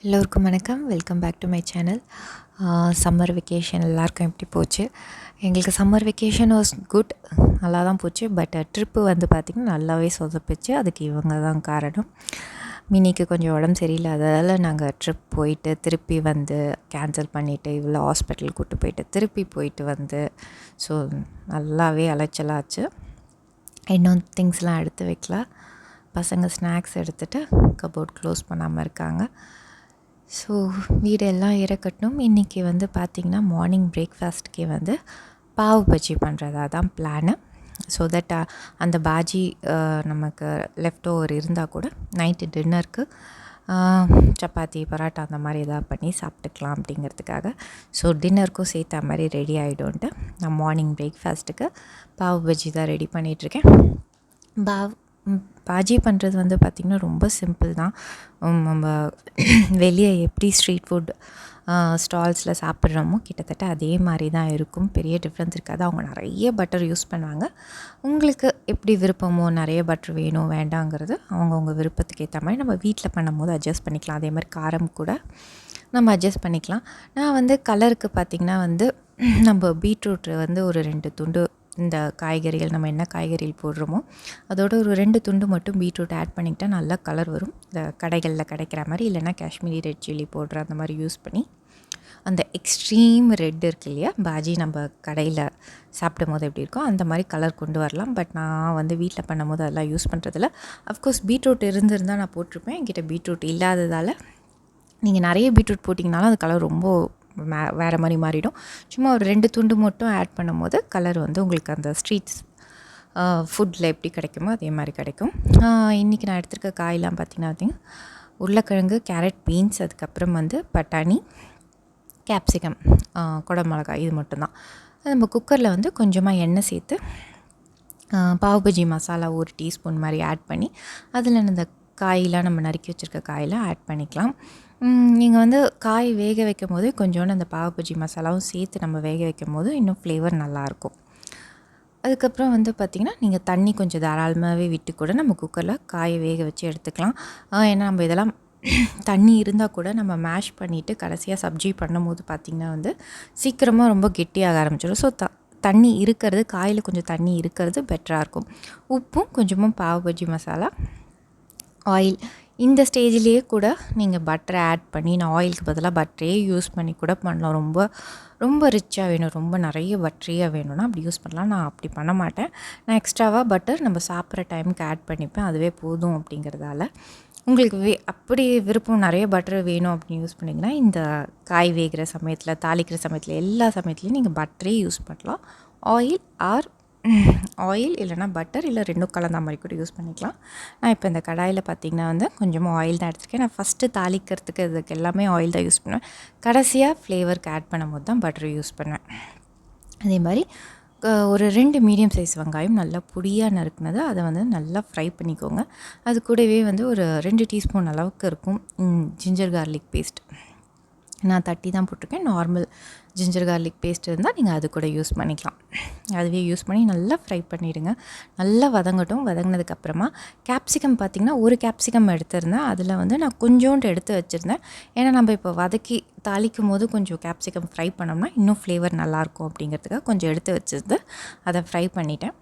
எல்லோருக்கும் வணக்கம். Welcome back to my channel. Summer vacation எல்லாருக்கும் எப்படி போச்சு? எங்களுக்கு சம்மர் வெக்கேஷன் வாஸ் குட், நல்லா தான் போச்சு. பட் ட்ரிப்பு வந்து பார்த்திங்கன்னா நல்லாவே சொதப்பிச்சு. அதுக்கு இவங்க தான் காரணம். மினிக்கு கொஞ்சம் உடம்பு சரியில்லாததால் நாங்கள் ட்ரிப் போயிட்டு திருப்பி வந்து கேன்சல் பண்ணிவிட்டு இவ்வளோ ஹாஸ்பிட்டல் கூப்பிட்டு போயிட்டு திருப்பி போயிட்டு வந்து ஸோ நல்லாவே அலைச்சலாச்சு. இன்னும் திங்ஸ்லாம் எடுத்து வைக்கல. பசங்க ஸ்நாக்ஸ் எடுத்துகிட்டு கபோர்ட் க்ளோஸ் பண்ணாமல் இருக்காங்க. ஸோ வீடெல்லாம் இறக்கட்டும். இன்றைக்கி வந்து பார்த்திங்கன்னா மார்னிங் பிரேக்ஃபாஸ்ட்டுக்கே வந்து பாவ் பஜ்ஜி பண்ணுறதா தான் பிளானு. ஸோ தட் அந்த பாஜி நமக்கு லெஃப்ட் ஓவர் இருந்தால் கூட நைட்டு டின்னருக்கு சப்பாத்தி பரோட்டா அந்த மாதிரி எதாவது பண்ணி சாப்பிட்டுக்கலாம் அப்படிங்கிறதுக்காக. ஸோ டின்னருக்கும் சேர்த்த மாதிரி ரெடி ஆகிடும்ன்ட்டு நான் மார்னிங் பிரேக்ஃபாஸ்ட்டுக்கு பாவ் பஜ்ஜி தான் ரெடி பண்ணிகிட்ருக்கேன். பாஜி பண்ணுறது வந்து பார்த்திங்கன்னா ரொம்ப சிம்பிள் தான். நம்ம வெளியே எப்படி ஸ்ட்ரீட் ஃபுட் ஸ்டால்ஸில் சாப்பிட்றோமோ கிட்டத்தட்ட அதே மாதிரி தான் இருக்கும். பெரிய டிஃப்ரென்ஸ் இருக்காது. அவங்க நிறைய பட்டர் யூஸ் பண்ணுவாங்க. உங்களுக்கு எப்படி விருப்பமோ, நிறைய பட்டர் வேணும் வேண்டாங்கிறது அவங்கவுங்க விருப்பத்துக்கு ஏற்ற மாதிரி நம்ம வீட்டில் பண்ணும்போது அட்ஜஸ்ட் பண்ணிக்கலாம். அதே மாதிரி காரம் கூட நம்ம அட்ஜஸ்ட் பண்ணிக்கலாம். நான் வந்து கலருக்கு பார்த்திங்கன்னா வந்து நம்ம பீட்ரூட் வந்து ஒரு 2 துண்டு, இந்த காய்கறிகள் நம்ம என்ன காய்கறிகள் போடுறோமோ அதோட ஒரு 2 துண்டு மட்டும் பீட்ரூட் ஆட் பண்ணிக்கிட்டால் நல்லா கலர் வரும். இந்த கடைகளில் கிடைக்கிற மாதிரி, இல்லைனா காஷ்மீரி ரெட் சில்லி போடுற அந்த மாதிரி யூஸ் பண்ணி அந்த எக்ஸ்ட்ரீம் ரெட் இருக்கு இல்லையா, பாஜி நம்ம கடையில் சாப்பிடும் போது எப்படி இருக்கோ அந்த மாதிரி கலர் கொண்டு வரலாம். பட் நான் வந்து வீட்டில் பண்ணும் போது அதெல்லாம் யூஸ் பண்ணுறதில்ல. அஃப்கோர்ஸ் பீட்ரூட் இருந்திருந்தால் நான் போட்டிருப்பேன். என்கிட்ட பீட்ரூட் இல்லாததால் நீங்கள் நிறைய பீட்ரூட் போட்டிங்கனாலும் அது கலர் ரொம்ப வேறு மாதிரி மாறிடும். சும்மா ஒரு 2 துண்டு மட்டும் ஆட் பண்ணும் போது கலர் வந்து உங்களுக்கு அந்த ஸ்ட்ரீட்ஸ் ஃபுட்டில் எப்படி கிடைக்குமோ அதே மாதிரி கிடைக்கும். இன்றைக்கி நான் எடுத்துருக்க காயெலாம் பார்த்திங்கன்னா உருளைக்கிழங்கு, கேரட், பீன்ஸ், அதுக்கப்புறம் வந்து பட்டாணி, கேப்சிகம், குடமிளகாய், இது மட்டும்தான். நம்ம குக்கரில் வந்து கொஞ்சமாக எண்ணெய் சேர்த்து பாவ் பஜ்ஜி மசாலா 1 டீஸ்பூன் மாதிரி ஆட் பண்ணி அதில் இந்த காயெலாம் நம்ம நறுக்கி வச்சுருக்க காயெலாம் ஆட் பண்ணிக்கலாம். நீங்கள் வந்து காய் வேக வைக்கும் போது கொஞ்சோண்டு அந்த பாவ் பஜ்ஜி மசாலாவும் சேர்த்து நம்ம வேக வைக்கும் போது இன்னும் ஃப்ளேவர் நல்லாயிருக்கும். அதுக்கப்புறம் வந்து பார்த்திங்கன்னா நீங்கள் தண்ணி கொஞ்சம் தாராளமாகவே விட்டு கூட நம்ம குக்கரில் காயை வேக வச்சு எடுத்துக்கலாம். ஏன்னா நம்ம இதெல்லாம் தண்ணி இருந்தால் கூட நம்ம மேஷ் பண்ணிவிட்டு கடைசியாக சப்ஜி பண்ணும்போது பார்த்திங்கன்னா வந்து சீக்கிரமாக ரொம்ப கெட்டியாக ஆரம்பிச்சிடும். ஸோ தண்ணி இருக்கிறது, காயில் கொஞ்சம் தண்ணி இருக்கிறது பெட்டராக இருக்கும். உப்பும் கொஞ்சமாக பாவ் பஜ்ஜி மசாலா, ஆயில், இந்த ஸ்டேஜ்லேயே கூட நீங்கள் பட்டரை ஆட் பண்ணி, நான் ஆயிலுக்கு பதிலாக பட்டரே யூஸ் பண்ணி கூட பண்ணலாம். ரொம்ப ரொம்ப ரிச்சாக வேணும், ரொம்ப நிறைய பட்டரியாக வேணும்னா அப்படி யூஸ் பண்ணலாம். நான் அப்படி பண்ண மாட்டேன். நான் எக்ஸ்ட்ராவாக பட்டர் நம்ம சாப்பிட்ற டைமுக்கு ஆட் பண்ணிப்பேன். அதுவே போதும் அப்படிங்கிறதால. உங்களுக்கு அப்படி விருப்பம் நிறைய பட்டர் வேணும் அப்படின்னு யூஸ் பண்ணிங்கன்னா இந்த காய் வேகிற சமயத்தில், தாளிக்கிற சமயத்தில், எல்லா சமயத்துலேயும் நீங்கள் பட்டரே யூஸ் பண்ணலாம். ஆயில் இல்லைனா பட்டர், இல்லை 2ம் கலந்த மாதிரி கூட யூஸ் பண்ணிக்கலாம். நான் இப்போ இந்த கடாயில் பார்த்திங்கன்னா வந்து கொஞ்சமாக ஆயில் தான் எடுத்துருக்கேன். நான் ஃபஸ்ட்டு தாளிக்கிறதுக்கு இதுக்கு எல்லாமே ஆயில் தான் யூஸ் பண்ணுவேன். கடைசியாக ஃப்ளேவருக்கு ஆட் பண்ணும்போது தான் பட்டர் யூஸ் பண்ணுவேன். அதே மாதிரி ஒரு 2 மீடியம் சைஸ் வெங்காயம் நல்லா பொடியாக நறுக்குனது, அதை வந்து நல்லா ஃப்ரை பண்ணிக்கோங்க. அது கூடவே வந்து ஒரு 2 டீஸ்பூன் அளவுக்கு இருக்கும் ஜிஞ்சர் கார்லிக் பேஸ்ட். நான் தட்டி தான் போட்டிருக்கேன். நார்மல் ஜிஞ்சர் கார்லிக் பேஸ்ட் இருந்தால் நீங்கள் அது கூட யூஸ் பண்ணிக்கலாம். அதுவே யூஸ் பண்ணி நல்லா ஃப்ரை பண்ணிவிடுங்க. நல்லா வதங்கட்டும். வதங்கினதுக்கப்புறமா கேப்சிகம் பார்த்திங்கன்னா ஒரு கேப்சிகம் எடுத்திருந்தேன். அதில் வந்து நான் கொஞ்சோண்டு எடுத்து வச்சுருந்தேன். ஏன்னா நம்ம இப்போ வதக்கி தாளிக்கும் போது கொஞ்சம் கேப்சிகம் ஃப்ரை பண்ணோம்னா இன்னும் ஃப்ளேவர் நல்லாயிருக்கும் அப்படிங்கிறதுக்காக கொஞ்சம் எடுத்து வச்சுருந்து அதை ஃப்ரை பண்ணிட்டேன்.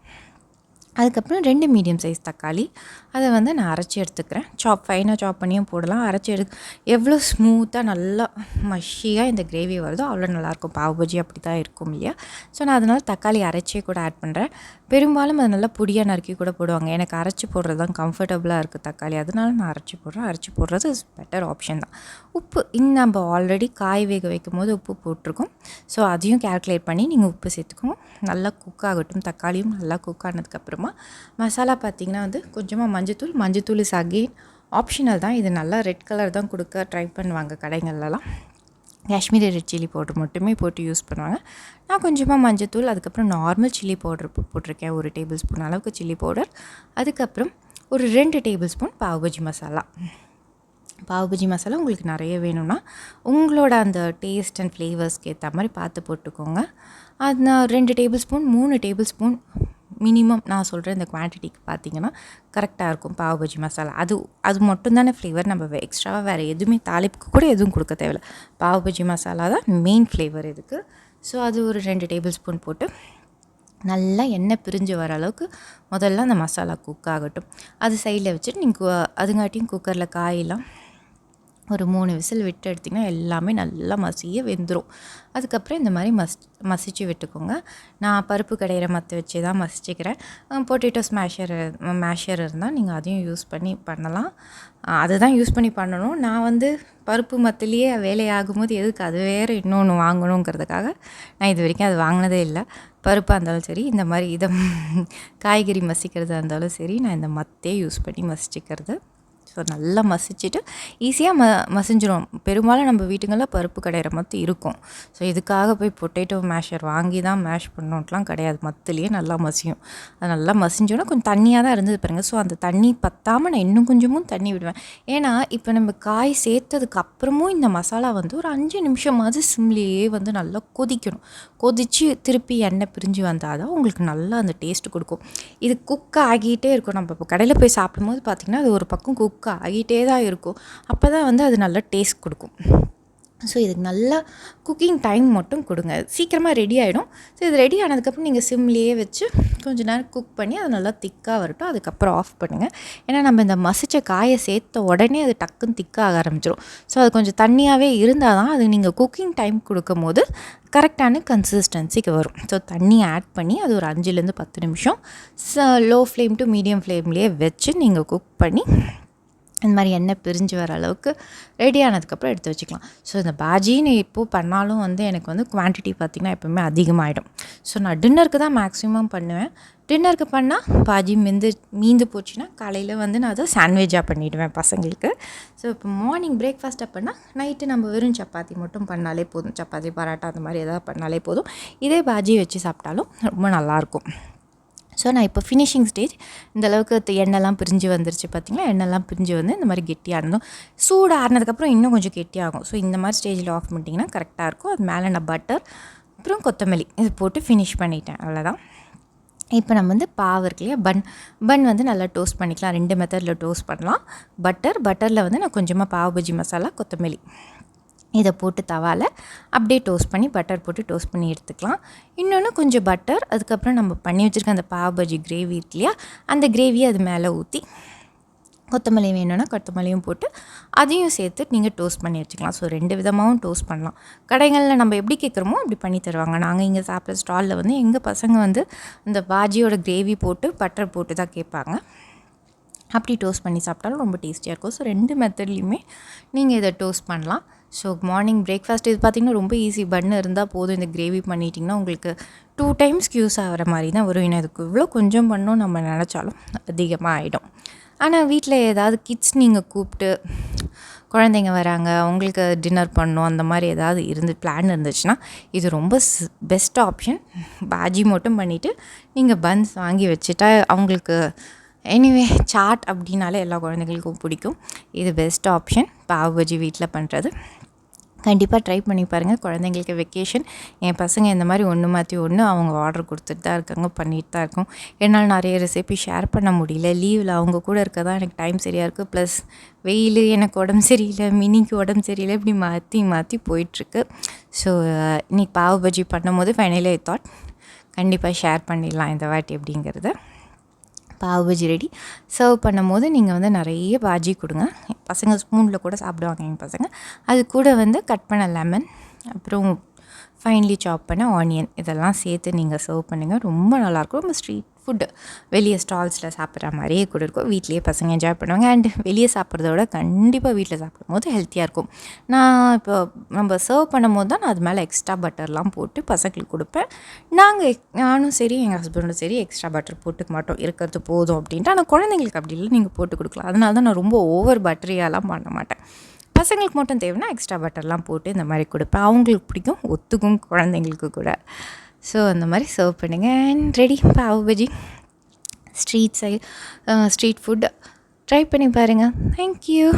அதுக்கப்புறம் 2 மீடியம் சைஸ் தக்காளி, அதை வந்து நான் அரைச்சி எடுத்துக்கிறேன். ஃபைனாக சாப் பண்ணியும் போடலாம். அரைச்சி எவ்வளோ ஸ்மூத்தாக நல்லா மஷியாக இந்த கிரேவி வருதோ அவ்வளோ நல்லாயிருக்கும். பாவ் பஜ்ஜி அப்படி தான் இருக்கும் இல்லையா? ஸோ நான் அதனால் தக்காளி அரைச்சே கூட ஆட் பண்ணுறேன். பெரும்பாலும் அது நல்லா பொடியாக நறுக்கி கூட போடுவாங்க. எனக்கு அரைச்சி போடுறது தான் கம்ஃபர்டபுளாக இருக்குது தக்காளி, அதனால நான் அரைச்சி போடுறேன். அரைச்சி போடுறது பெட்டர் ஆப்ஷன் தான். உப்பு நம்ம ஆல்ரெடி காய் வேக வைக்கும் போது உப்பு போட்டிருக்கோம். ஸோ அதையும் கேல்குலேட் பண்ணி நீங்கள் உப்பு சேர்த்துக்கோங்க. நல்லா குக் ஆகட்டும். தக்காளியும் நல்லா குக் ஆனதுக்கப்புறமா மசாலா பார்த்திங்கன்னா வந்து கொஞ்சமாக மஞ்சத்தூள் இஸ் அகெயின் ஆப்ஷனல் தான். இது நல்லா ரெட் கலர் தான் கொடுக்க ட்ரை பண்ணுவாங்க கடைகள்லாம். காஷ்மீரி ரெட் சில்லி பவுடர் மட்டுமே போட்டு யூஸ் பண்ணுவாங்க. நான் கொஞ்சமாக மஞ்சத்தூள், அதுக்கப்புறம் நார்மல் சில்லி பவுடர் போட்டிருக்கேன். 1 டேபிள் ஸ்பூன் அளவுக்கு சில்லி பவுடர், அதுக்கப்புறம் ஒரு 2 டேபிள் ஸ்பூன் பாவ் பஜ்ஜி மசாலா. பாவ் பஜ்ஜி மசாலா உங்களுக்கு நிறைய வேணும்னா உங்களோட அந்த டேஸ்ட் அண்ட் ஃப்ளேவர்ஸ்க்கு ஏற்ற மாதிரி பார்த்து போட்டுக்கோங்க. அது நான் 2 table spoon 3 table spoon minimum நான் சொல்கிற இந்த குவான்டிட்டிக்கு பார்த்தீங்கன்னா கரெக்டாக இருக்கும் பாவ்பஜி மசாலா. அது மட்டும் தானே ஃப்ளேவர். நம்ம எக்ஸ்ட்ராவாக வேறு எதுவுமே தாளிப்புக்கு கூட எதுவும் கொடுக்க தேவையில்ல. பாவ்பஜி மசாலா தான் மெயின் ஃப்ளேவர் இதுக்கு. ஸோ அது ஒரு 2 டேபிள் ஸ்பூன் போட்டு நல்லா எண்ணெய் பிரிஞ்சு வர அளவுக்கு முதல்ல அந்த மசாலா குக் ஆகட்டும். அது சைடில் வச்சுட்டு நீங்கள் அதுங்காட்டியும் குக்கரில் காயெல்லாம் ஒரு 3 விசில் விட்டு எடுத்திங்கன்னா எல்லாமே நல்லா மசிய வெந்துடும். அதுக்கப்புறம் இந்த மாதிரி மசிச்சு விட்டுக்கோங்க. நான் பருப்பு கடையிற மற்ற வச்சு தான் மசிச்சுக்கிறேன். பொட்டேட்டோ மேஷர் இருந்தால் நீங்கள் அதையும் யூஸ் பண்ணி பண்ணலாம். அதை தான் யூஸ் பண்ணி பண்ணணும். நான் பருப்பு மத்திலேயே வேலையாகும்போது எதுக்கு அது வேறு இன்னொன்று வாங்கணுங்கிறதுக்காக நான் இது வரைக்கும் அது வாங்கினதே இல்லை. பருப்பாக இருந்தாலும் சரி, இந்த மாதிரி காய்கறி மசிக்கிறதா இருந்தாலும் சரி, நான் இந்த மத்தே யூஸ் பண்ணி மசிச்சுக்கிறது. ஸோ நல்லா மசிச்சுட்டு ஈஸியாக மசிஞ்சிடும். பெரும்பாலும் நம்ம வீட்டுங்களில் பருப்பு கடையிற மத்து இருக்கும். ஸோ இதுக்காக போய் பொட்டேட்டோ மேஷர் வாங்கி தான் மேஷ் பண்ணோன்ட்டுலாம் கிடையாது. மத்துலேயே நல்லா மசியும். அது நல்லா மசிஞ்சோன்னா கொஞ்சம் தண்ணியாக தான் இருந்தது பாருங்கள். ஸோ அந்த தண்ணி பற்றாமல் நான் இன்னும் கொஞ்சமும் தண்ணி விடுவேன். ஏன்னா இப்போ நம்ம காய் சேர்த்ததுக்கு அப்புறமும் இந்த மசாலா ஒரு 5 நிமிஷமாவது சிம்லேயே நல்லா கொதிக்கணும். கொதித்து திருப்பி எண்ணெய் பிரிஞ்சு வந்தால் தான் உங்களுக்கு நல்லா அந்த டேஸ்ட்டு கொடுக்கும். இது குக் ஆகிட்டே இருக்கும். நம்ம இப்போ கடையில் போய் சாப்பிடும்போது பார்த்திங்கன்னா அது ஒரு பக்கம் குக் ஆகிட்டே தான் இருக்கும். அப்போ தான் அது நல்லா டேஸ்ட் கொடுக்கும். ஸோ இதுக்கு நல்லா குக்கிங் டைம் மட்டும் கொடுங்க. சீக்கிரமாக ரெடி ஆகிடும். ஸோ இது ரெடி ஆனதுக்கப்புறம் நீங்கள் சிம்லேயே வச்சு கொஞ்சம் நேரம் குக் பண்ணி அது நல்லா திக்காக வரட்டும். அதுக்கப்புறம் ஆஃப் பண்ணுங்கள். ஏன்னா நம்ம இந்த மசிச்ச காயை சேர்த்த உடனே அது டக்குன்னு திக்காக ஆரம்பிச்சிடும். ஸோ அது கொஞ்சம் தண்ணியாகவே இருந்தால் தான் அது நீங்கள் குக்கிங் டைம் கொடுக்கும் போது கரெக்டான கன்சிஸ்டன்சிக்கு வரும். ஸோ தண்ணி ஆட் பண்ணி அது ஒரு 5-10 நிமிஷம் லோ ஃப்ளேம் டு மீடியம் ஃப்ளேம்லேயே வச்சு நீங்கள் குக் பண்ணி இந்த மாதிரி எண்ணெய் பிரிஞ்சு வர அளவுக்கு ரெடி ஆனதுக்கப்புறம் எடுத்து வச்சுக்கலாம். ஸோ இந்த பாஜின்னு எப்போது பண்ணாலும் எனக்கு குவான்டிட்டி பார்த்திங்கன்னா எப்போவுமே அதிகமாகிடும். ஸோ நான் டின்னருக்கு தான் மேக்ஸிமம் பண்ணுவேன். டின்னருக்கு பண்ணால் பாஜி மீந்து போச்சுன்னா காலையில் நான் அதை சாண்ட்விச்சாக பண்ணிவிடுவேன் பசங்களுக்கு. ஸோ இப்போ மார்னிங் பிரேக்ஃபாஸ்ட் அப்படின்னா நைட்டு நம்ம வெறும் சப்பாத்தி மட்டும் பண்ணாலே போதும். சப்பாத்தி பரோட்டா அந்த மாதிரி எதாவது பண்ணாலே போதும். இதே பாஜி வச்சு சாப்பிட்டாலும் ரொம்ப நல்லாயிருக்கும். ஸோ நான் இப்போ ஃபினிஷிங் ஸ்டேஜ் இந்தளவுக்கு எண்ணெய்லாம் பிரிஞ்சு வந்துருச்சு பார்த்திங்களா. எண்ணெய்லாம் பிரிஞ்சு இந்த மாதிரி கெட்டியாக இருந்தோம். சூடு ஆறினதுக்கப்புறம் இன்னும் கொஞ்சம் கெட்டியாகும். ஸோ இந்த மாதிரி ஸ்டேஜில் ஆஃப் பண்ணிட்டிங்கன்னா கரெக்டாக இருக்கும். அது மேலே நான் பட்டர் அப்புறம் கொத்தமல்லி இது போட்டு ஃபினிஷ் பண்ணிட்டேன். அவ்வளோதான். இப்போ நம்ம பாவு இருக்கு இல்லையா, பன் நல்லா டோஸ்ட் பண்ணிக்கலாம். 2 மெத்தடில் டோஸ்ட் பண்ணலாம். பட்டரில் நான் கொஞ்சமாக பாவ் பஜ்ஜி மசாலா, கொத்தமல்லி இதை போட்டு தவாவில் அப்படியே டோஸ்ட் பண்ணி பட்டர் போட்டு டோஸ்ட் பண்ணி எடுத்துக்கலாம். இன்னொன்று கொஞ்சம் பட்டர், அதுக்கப்புறம் நம்ம பண்ணி வச்சுருக்க அந்த பாவ் பஜ்ஜி கிரேவி இருக்கு இல்லையா, அந்த கிரேவியை அது மேலே ஊற்றி கொத்தமல்லி வேணும்னா கொத்தமல்லியும் போட்டு அதையும் சேர்த்து நீங்கள் டோஸ்ட் பண்ணி வச்சுக்கலாம். ஸோ 2 விதமாகவும் டோஸ்ட் பண்ணலாம். கடைகளில் நம்ம எப்படி கேட்குறோமோ அப்படி பண்ணி தருவாங்க. நாங்கள் இங்கே சாப்பிட்ற ஸ்டாலில் எங்கள் பசங்க இந்த பாஜியோட கிரேவி போட்டு பட்டர் போட்டு தான் கேட்பாங்க. அப்படி டோஸ்ட் பண்ணி சாப்பிட்டாலும் ரொம்ப டேஸ்டியாக இருக்கும். ஸோ 2 மெத்தட்லேயுமே நீங்கள் இதை டோஸ்ட் பண்ணலாம். ஸோ மார்னிங் பிரேக்ஃபாஸ்ட் இது பார்த்திங்கன்னா ரொம்ப ஈஸி. பன்னு இருந்தால் போதும். இந்த கிரேவி பண்ணிட்டிங்கன்னா உங்களுக்கு 2 டைம்ஸ்க்கு யூஸ் ஆகிற மாதிரி தான் வரும். ஏன்னா இதுக்கு இவ்வளோ கொஞ்சம் பண்ணணும் நம்ம நினச்சாலும் அதிகமாக ஆகிடும். ஆனால் வீட்டில் ஏதாவது கிட்ஸ் நீங்கள் கூப்பிட்டு குழந்தைங்க வராங்க, அவங்களுக்கு டின்னர் பண்ணணும், அந்த மாதிரி ஏதாவது பிளான் இருந்துச்சுன்னா இது ரொம்ப பெஸ்ட் ஆப்ஷன். பாஜி மட்டும் பண்ணிவிட்டு நீங்கள் பன்ஸ் வாங்கி வச்சுட்டா அவங்களுக்கு எனிவே சாட் அப்படின்னாலே எல்லா குழந்தைங்களுக்கும் பிடிக்கும். இது பெஸ்ட் ஆப்ஷன் பாவ் பஜ்ஜி வீட்டில் பண்ணுறது. கண்டிப்பாக ட்ரை பண்ணி பாருங்கள். குழந்தைங்களுக்கு வெக்கேஷன். என் பசங்க இந்த மாதிரி ஒன்று மாற்றி ஒன்று அவங்க ஆர்டர் கொடுத்துட்டு தான் இருக்காங்க, பண்ணிட்டு தான் இருக்கோம். என்னால் நிறைய ரெசிபி ஷேர் பண்ண முடியல. லீவில் அவங்க கூட இருக்க தான் எனக்கு டைம் சரியாக இருக்குது. ப்ளஸ் வெயில், எனக்கு உடம்பு சரியில்லை, மினிக்கு உடம்பு சரியில்லை, இப்படி மாற்றி போயிட்டுருக்கு. ஸோ இன்றைக்கி பாவ் பஜ்ஜி பண்ணும்போது ஃபைனலி ஐ தாட் கண்டிப்பாக ஷேர் பண்ணிடலாம் இந்த வாட்டி அப்படிங்கிறத. பாவ் பஜ்ஜி ரெடி. சர்வ் பண்ணும்போது நீங்கள் நிறைய பாஜி கொடுங்க. பசங்க ஸ்பூனில் கூட சாப்பிடுவாங்க என் பசங்க. அது கூட கட் பண்ண லெமன், அப்புறம் ஃபைன்லி சாப் பண்ண ஆனியன் இதெல்லாம் சேர்த்து நீங்கள் சர்வ் பண்ணுங்கள். ரொம்ப நல்லாயிருக்கும். ரொம்ப ஸ்ட்ரீட் ஃபுட்டு வெளியே ஸ்டால்ஸில் சாப்பிட்ற மாதிரியே கூட இருக்கும். வீட்லேயே பசங்க என்ஜாய் பண்ணுவாங்க. அண்ட் வெளியே சாப்பிட்றத விட கண்டிப்பாக வீட்டில் சாப்பிடும் போது ஹெல்த்தியாக இருக்கும். நான் இப்போ நம்ம சர்வ் பண்ணும் போது தான் நான் அது மேலே எக்ஸ்ட்ரா பட்டர்லாம் போட்டு பசங்களுக்கு கொடுப்பேன். நானும் சரி எங்கள் ஹஸ்பண்டும் சரி எக்ஸ்ட்ரா பட்டர் போட்டுக்க மாட்டோம், இருக்கிறது போதும் அப்படின்ட்டு. ஆனால் குழந்தைங்களுக்கு அப்படி இல்லை, நீங்கள் போட்டு கொடுக்கலாம். அதனால தான் நான் ரொம்ப ஓவர் பட்டரியாலாம் பண்ண மாட்டேன். பசங்களுக்கு மட்டும் தேவைன்னா எக்ஸ்ட்ரா பட்டர்லாம் போட்டு இந்த மாதிரி கொடுப்பேன். அவங்களுக்கு பிடிக்கும், ஒத்துக்கும் குழந்தைங்களுக்கு கூட. ஸோ அந்த மாதிரி சர்வ் பண்ணுங்கள். And ready pav bhaji street food try பண்ணி பாருங்கள். தேங்க்யூ.